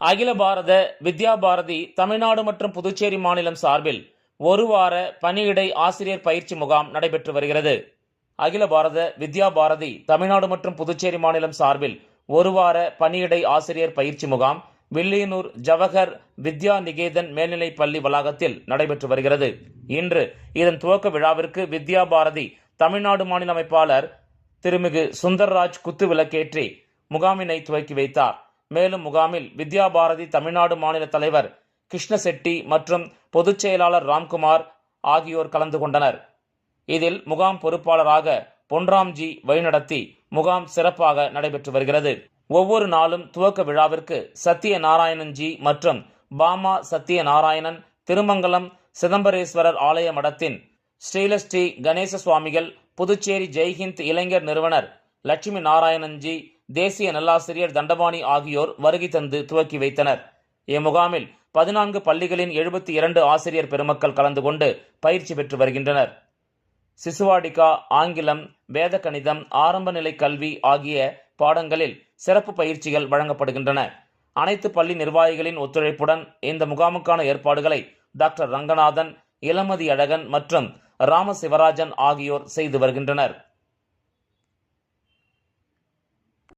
அகில பாரத வித்யா பாரதி தமிழ்நாடு மற்றும் புதுச்சேரி மாநிலம் சார்பில் ஒரு வார பணியிடை ஆசிரியர் பயிற்சி முகாம் நடைபெற்று வருகிறது. அகில பாரத வித்யா பாரதி தமிழ்நாடு மற்றும் புதுச்சேரி மாநிலம் சார்பில் ஒரு வார பணியிடை ஆசிரியர் பயிற்சி முகாம் வில்லியனூர் ஜவஹர் வித்யா நிகேதன் மேல்நிலைப் பள்ளி வளாகத்தில் நடைபெற்று வருகிறது. இன்று இதன் துவக்க விழாவிற்கு வித்யா பாரதி தமிழ்நாடு மாநில அமைப்பாளர் திருமிகு சுந்தர்ராஜ் குத்து விளக்கேற்றி முகாமினை துவக்கி வைத்தார். மேலும் முகாமில் வித்யா பாரதி தமிழ்நாடு மாநில தலைவர் கிருஷ்ணசெட்டி மற்றும் பொதுச் செயலாளர் ராம்குமார் ஆகியோர் கலந்து கொண்டனர். இதில் முகாம் பொறுப்பாளராக பொன்ராம்ஜி வழிநடத்தி முகாம் சிறப்பாக நடைபெற்று வருகிறது. ஒவ்வொரு நாளும் துவக்க விழாவிற்கு சத்தியநாராயணன்ஜி மற்றும் பாமா சத்தியநாராயணன் திருமங்கலம் சிதம்பரேஸ்வரர் ஆலய மடத்தின் ஸ்ரீலஸ்ரீ கணேச சுவாமிகள், புதுச்சேரி ஜெய்ஹிந்த் இளைஞர் நிறுவனர் லட்சுமி நாராயணன்ஜி, தேசிய நல்லாசிரியர் தண்டபாணி ஆகியோர் வருகை தந்து துவக்கி வைத்தனர். இம்முகாமில் 14 பள்ளிகளின் 72 ஆசிரியர் பெருமக்கள் கலந்து கொண்டு பயிற்சி பெற்று வருகின்றனர். சிசுவாடிகா, ஆங்கிலம், வேத கணிதம், ஆரம்ப நிலை கல்வி ஆகிய பாடங்களில் சிறப்பு பயிற்சிகள் வழங்கப்படுகின்றன. அனைத்து பள்ளி நிர்வாகிகளின் ஒத்துழைப்புடன் இந்த முகாமுக்கான ஏற்பாடுகளை டாக்டர் ரங்கநாதன், இளமதி அழகன் மற்றும் ராமசிவராஜன் ஆகியோர் செய்து வருகின்றனர்.